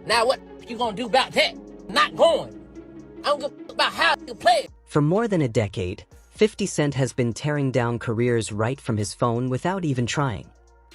Now what you gonna do about that? Not going. I don't give a about how you play it. For more than a decade, 50 Cent has been tearing down careers right from his phone without even trying.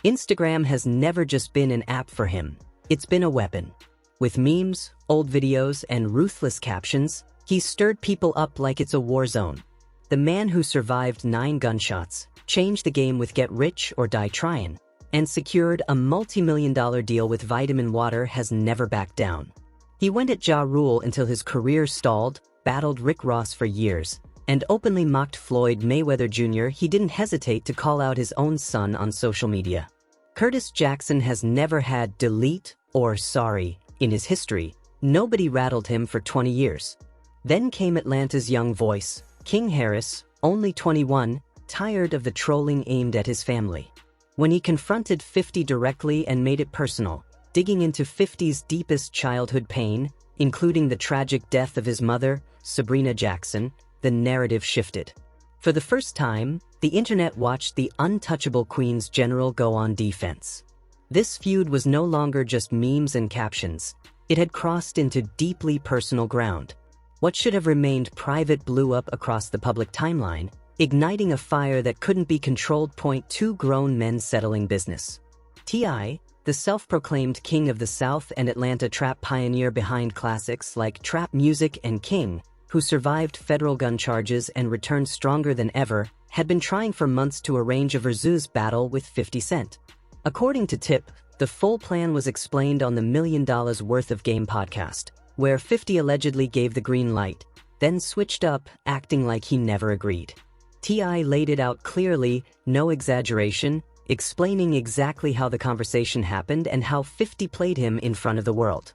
Instagram has never just been an app for him. It's been a weapon. With memes, old videos, and ruthless captions, he's stirred people up like it's a war zone. The man who survived 9 gunshots, changed the game with Get Rich or Die Tryin', and secured a multi-million-dollar deal with Vitamin Water has never backed down. He went at Ja Rule until his career stalled, battled Rick Ross for years, and openly mocked Floyd Mayweather Jr. He didn't hesitate to call out his own son on social media. Curtis Jackson has never had delete or sorry in his history. Nobody rattled him for 20 years. Then came Atlanta's young voice, King Harris, only 21, tired of the trolling aimed at his family. When he confronted 50 directly and made it personal, digging into 50's deepest childhood pain, including the tragic death of his mother, Sabrina Jackson, the narrative shifted. For the first time, the internet watched the untouchable Queens general go on defense. This feud was no longer just memes and captions. It had crossed into deeply personal ground. What should have remained private blew up across the public timeline, igniting a fire that couldn't be controlled. 2 grown men settling business. T.I., the self-proclaimed king of the South and Atlanta trap pioneer behind classics like Trap Music and King, who survived federal gun charges and returned stronger than ever, had been trying for months to arrange a versus battle with 50 Cent. According to Tip, the full plan was explained on the $1 Million Worth of Game podcast, where 50 allegedly gave the green light, then switched up, acting like he never agreed. T.I. laid it out clearly, no exaggeration, explaining exactly how the conversation happened and how 50 played him in front of the world.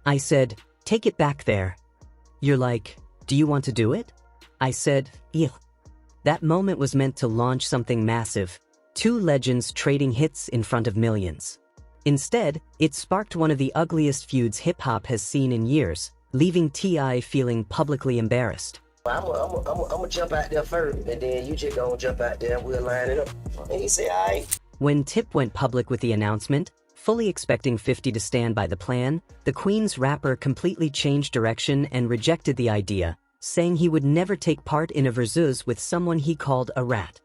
I said, "Take it back there." You're like, "Do you want to do it?" I said, "Yeah." That moment was meant to launch something massive, 2 legends trading hits in front of millions. Instead, it sparked one of the ugliest feuds hip-hop has seen in years, leaving T.I. feeling publicly embarrassed. I'm gonna jump out there first, and then you just gonna jump out there and we'll line it up. And he said, all right. When Tip went public with the announcement, fully expecting 50 to stand by the plan, the Queens rapper completely changed direction and rejected the idea, saying he would never take part in a versus with someone he called a rat.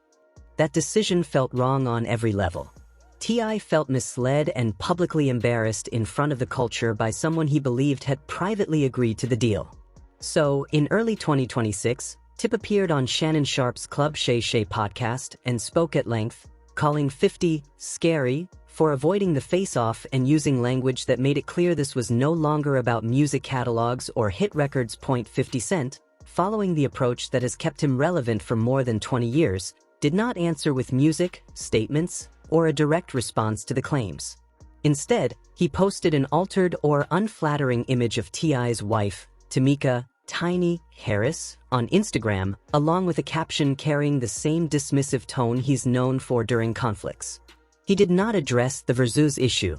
That decision felt wrong on every level. T.I. felt misled and publicly embarrassed in front of the culture by someone he believed had privately agreed to the deal. So, in early 2026, Tip appeared on Shannon Sharpe's Club Shay Shay podcast and spoke at length, calling 50 scary for avoiding the face-off and using language that made it clear this was no longer about music catalogs or hit records. 50 Cent, following the approach that has kept him relevant for more than 20 years, did not answer with music, statements, or a direct response to the claims. Instead, he posted an altered or unflattering image of T.I.'s wife, Tamika Tiny Harris, on Instagram, along with a caption carrying the same dismissive tone he's known for during conflicts. He did not address the versus issue.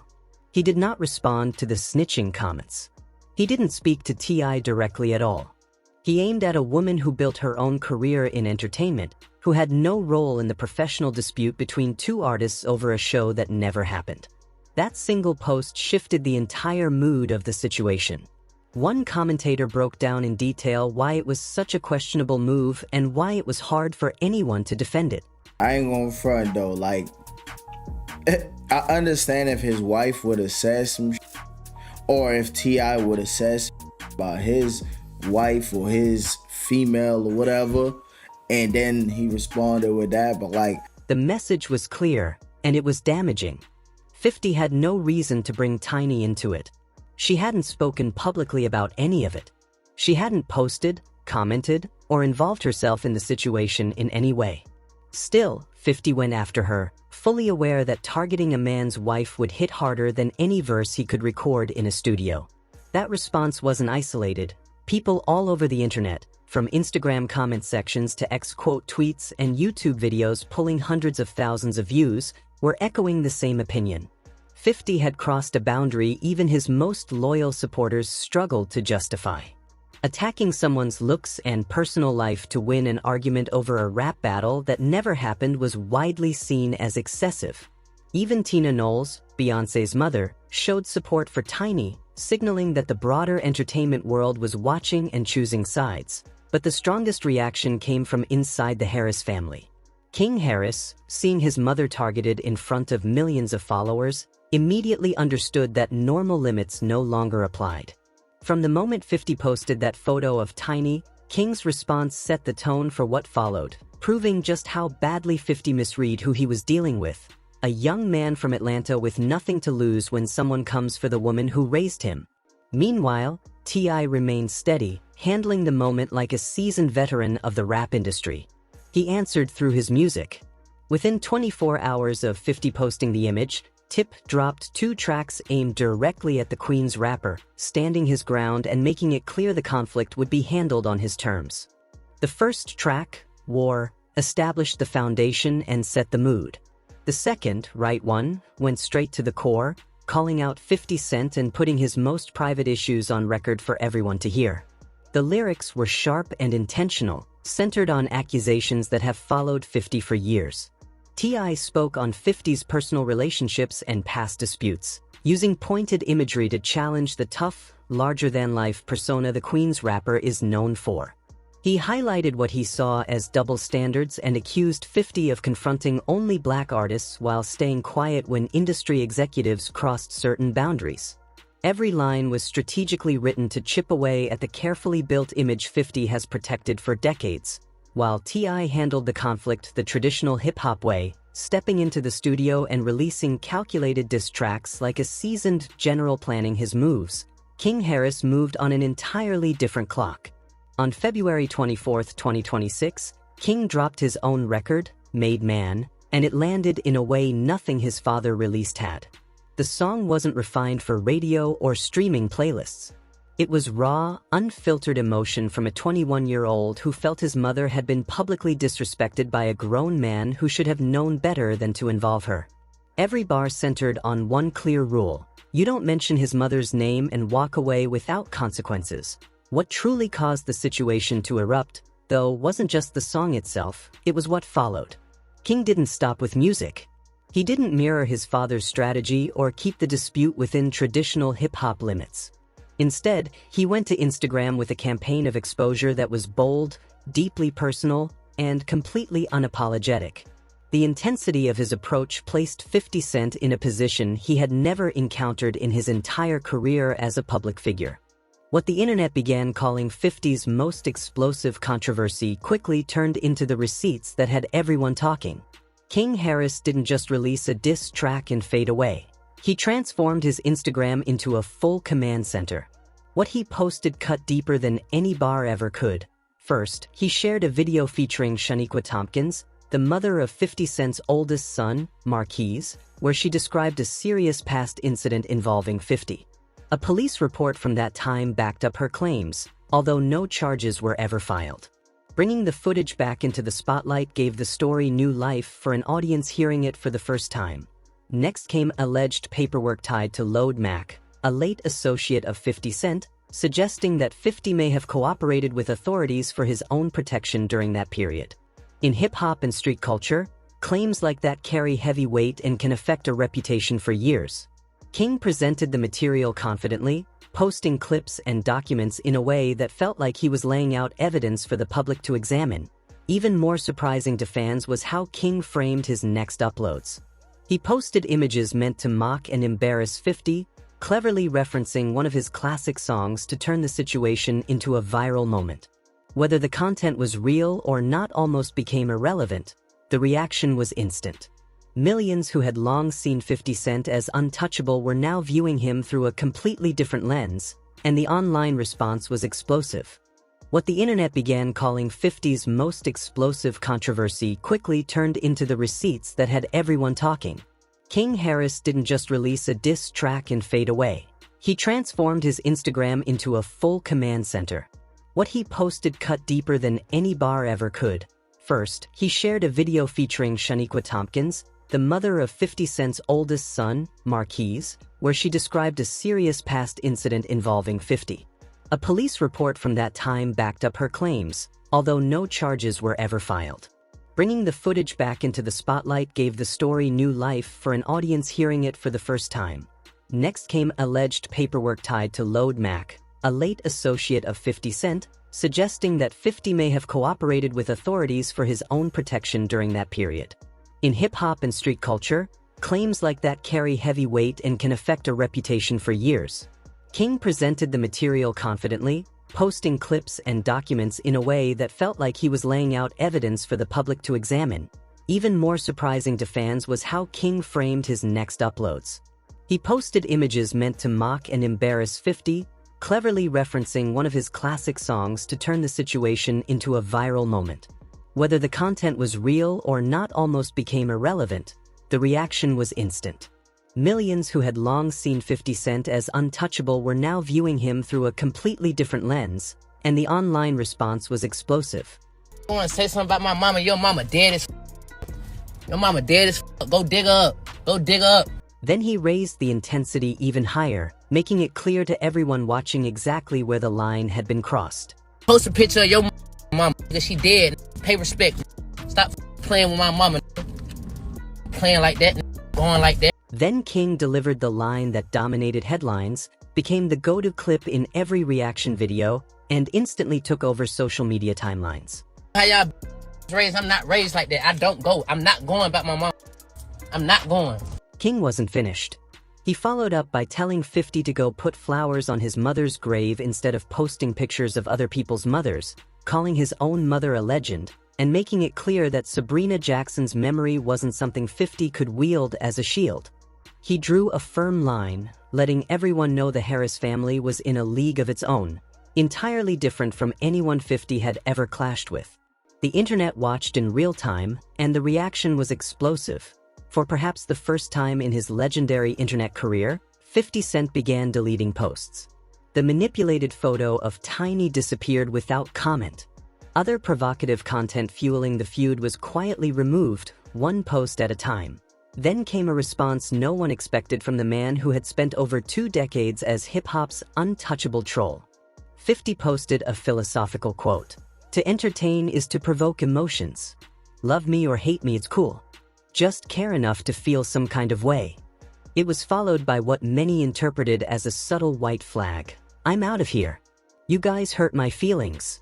He did not respond to the snitching comments. He didn't speak to T.I. directly at all. He aimed at a woman who built her own career in entertainment, who had no role in the professional dispute between 2 artists over a show that never happened. That single post shifted the entire mood of the situation. One commentator broke down in detail why it was such a questionable move and why it was hard for anyone to defend it. I ain't gonna front though, like, I understand if his wife would have said some or if T.I. would have said about his wife or his female or whatever, and then he responded with that, but like... The message was clear, and it was damaging. 50 had no reason to bring Tiny into it. She hadn't spoken publicly about any of it. She hadn't posted, commented, or involved herself in the situation in any way. Still, 50 went after her, fully aware that targeting a man's wife would hit harder than any verse he could record in a studio. That response wasn't isolated. People all over the internet, from Instagram comment sections to X-quote tweets and YouTube videos pulling hundreds of thousands of views, were echoing the same opinion. 50 had crossed a boundary even his most loyal supporters struggled to justify. Attacking someone's looks and personal life to win an argument over a rap battle that never happened was widely seen as excessive. Even Tina Knowles, Beyoncé's mother, showed support for Tiny, signaling that the broader entertainment world was watching and choosing sides. But the strongest reaction came from inside the Harris family. King Harris, seeing his mother targeted in front of millions of followers, immediately understood that normal limits no longer applied. From the moment 50 posted that photo of Tiny, King's response set the tone for what followed, proving just how badly 50 misread who he was dealing with. A young man from Atlanta with nothing to lose when someone comes for the woman who raised him. Meanwhile, T.I. remained steady, handling the moment like a seasoned veteran of the rap industry. He answered through his music. Within 24 hours of 50 posting the image, Tip dropped 2 tracks aimed directly at the Queen's rapper, standing his ground and making it clear the conflict would be handled on his terms. The first track, War, established the foundation and set the mood. The second, Right One, went straight to the core, calling out 50 Cent and putting his most private issues on record for everyone to hear. The lyrics were sharp and intentional, centered on accusations that have followed 50 for years. T.I. spoke on 50's personal relationships and past disputes, using pointed imagery to challenge the tough, larger-than-life persona the Queen's rapper is known for. He highlighted what he saw as double standards and accused 50 of confronting only black artists while staying quiet when industry executives crossed certain boundaries. Every line was strategically written to chip away at the carefully built image 50 has protected for decades, while T.I. handled the conflict the traditional hip-hop way, stepping into the studio and releasing calculated diss tracks like a seasoned general planning his moves. King Harris moved on an entirely different clock. On February 24, 2026, King dropped his own record, Made Man, and it landed in a way nothing his father released had. The song wasn't refined for radio or streaming playlists. It was raw, unfiltered emotion from a 21-year-old who felt his mother had been publicly disrespected by a grown man who should have known better than to involve her. Every bar centered on one clear rule: you don't mention his mother's name and walk away without consequences. What truly caused the situation to erupt, though, wasn't just the song itself, it was what followed. King didn't stop with music. He didn't mirror his father's strategy or keep the dispute within traditional hip-hop limits. Instead, he went to Instagram with a campaign of exposure that was bold, deeply personal, and completely unapologetic. The intensity of his approach placed 50 Cent in a position he had never encountered in his entire career as a public figure. What the internet began calling 50's most explosive controversy quickly turned into the receipts that had everyone talking. King Harris didn't just release a diss track and fade away. He transformed his Instagram into a full command center. What he posted cut deeper than any bar ever could. First, he shared a video featuring Shaniqua Tompkins, the mother of 50 Cent's oldest son, Marquise, where she described a serious past incident involving 50. A police report from that time backed up her claims, although no charges were ever filed. Bringing the footage back into the spotlight gave the story new life for an audience hearing it for the first time. Next came alleged paperwork tied to Lode Mac, a late associate of 50 Cent, suggesting that 50 may have cooperated with authorities for his own protection during that period. In hip-hop and street culture, claims like that carry heavy weight and can affect a reputation for years. King presented the material confidently, posting clips and documents in a way that felt like he was laying out evidence for the public to examine. Even more surprising to fans was how King framed his next uploads. He posted images meant to mock and embarrass 50, cleverly referencing one of his classic songs to turn the situation into a viral moment. Whether the content was real or not almost became irrelevant. The reaction was instant. Millions who had long seen 50 Cent as untouchable were now viewing him through a completely different lens, and the online response was explosive. What the internet began calling 50's most explosive controversy quickly turned into the receipts that had everyone talking. King Harris didn't just release a diss track and fade away. He transformed his Instagram into a full command center. What he posted cut deeper than any bar ever could. First, he shared a video featuring Shaniqua Tompkins, the mother of 50 Cent's oldest son, Marquise, where she described a serious past incident involving 50. A police report from that time backed up her claims, although no charges were ever filed. Bringing the footage back into the spotlight gave the story new life for an audience hearing it for the first time. Next came alleged paperwork tied to Lode Mac, a late associate of 50 Cent, suggesting that 50 may have cooperated with authorities for his own protection during that period. In hip-hop and street culture, claims like that carry heavy weight and can affect a reputation for years. King presented the material confidently, posting clips and documents in a way that felt like he was laying out evidence for the public to examine. Even more surprising to fans was how King framed his next uploads. He posted images meant to mock and embarrass 50, cleverly referencing one of his classic songs to turn the situation into a viral moment. Whether the content was real or not almost became irrelevant. The reaction was instant. Millions who had long seen 50 Cent as untouchable were now viewing him through a completely different lens, and the online response was explosive. I want to say something about my mama. Your mama dead as Your mama dead as Go dig her up. Go dig her up. Then he raised the intensity even higher, making it clear to everyone watching exactly where the line had been crossed. Post a picture of your mama because she dead. Pay respect. Stop playing with my mama. Playing like that. Going like that. Then King delivered the line that dominated headlines, became the go-to clip in every reaction video, and instantly took over social media timelines. How y'all raised? I'm not raised like that. I don't go. I'm not going back my mom. I'm not going. King wasn't finished. He followed up by telling 50 to go put flowers on his mother's grave instead of posting pictures of other people's mothers, calling his own mother a legend, and making it clear that Sabrina Jackson's memory wasn't something 50 could wield as a shield. He drew a firm line, letting everyone know the Harris family was in a league of its own, entirely different from anyone 50 had ever clashed with. The internet watched in real time, and the reaction was explosive. For perhaps the first time in his legendary internet career, 50 Cent began deleting posts. The manipulated photo of Tiny disappeared without comment. Other provocative content fueling the feud was quietly removed, one post at a time. Then came a response no one expected from the man who had spent over 2 decades as hip-hop's untouchable troll. 50 posted a philosophical quote: "To entertain is to provoke emotions. Love me or hate me, it's cool. Just care enough to feel some kind of way." It was followed by what many interpreted as a subtle white flag: "I'm out of here. You guys hurt my feelings."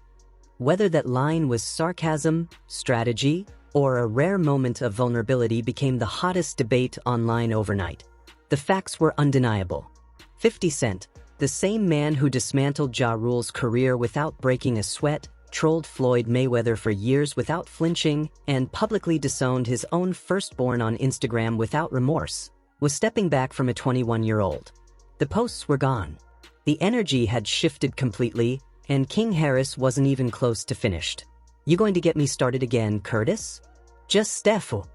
Whether that line was sarcasm, strategy, or a rare moment of vulnerability became the hottest debate online overnight. The facts were undeniable. 50 Cent, the same man who dismantled Ja Rule's career without breaking a sweat, trolled Floyd Mayweather for years without flinching, and publicly disowned his own firstborn on Instagram without remorse, was stepping back from a 21-year-old. The posts were gone. The energy had shifted completely, and King Harris wasn't even close to finished. "You going to get me started again, Curtis? Just Steffel."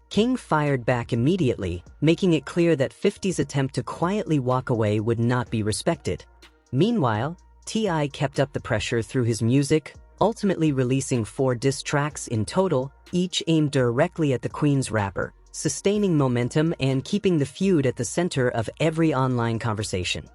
King fired back immediately, making it clear that 50's attempt to quietly walk away would not be respected. Meanwhile, T.I. kept up the pressure through his music, ultimately releasing 4 diss tracks in total, each aimed directly at the Queen's rapper, sustaining momentum and keeping the feud at the center of every online conversation.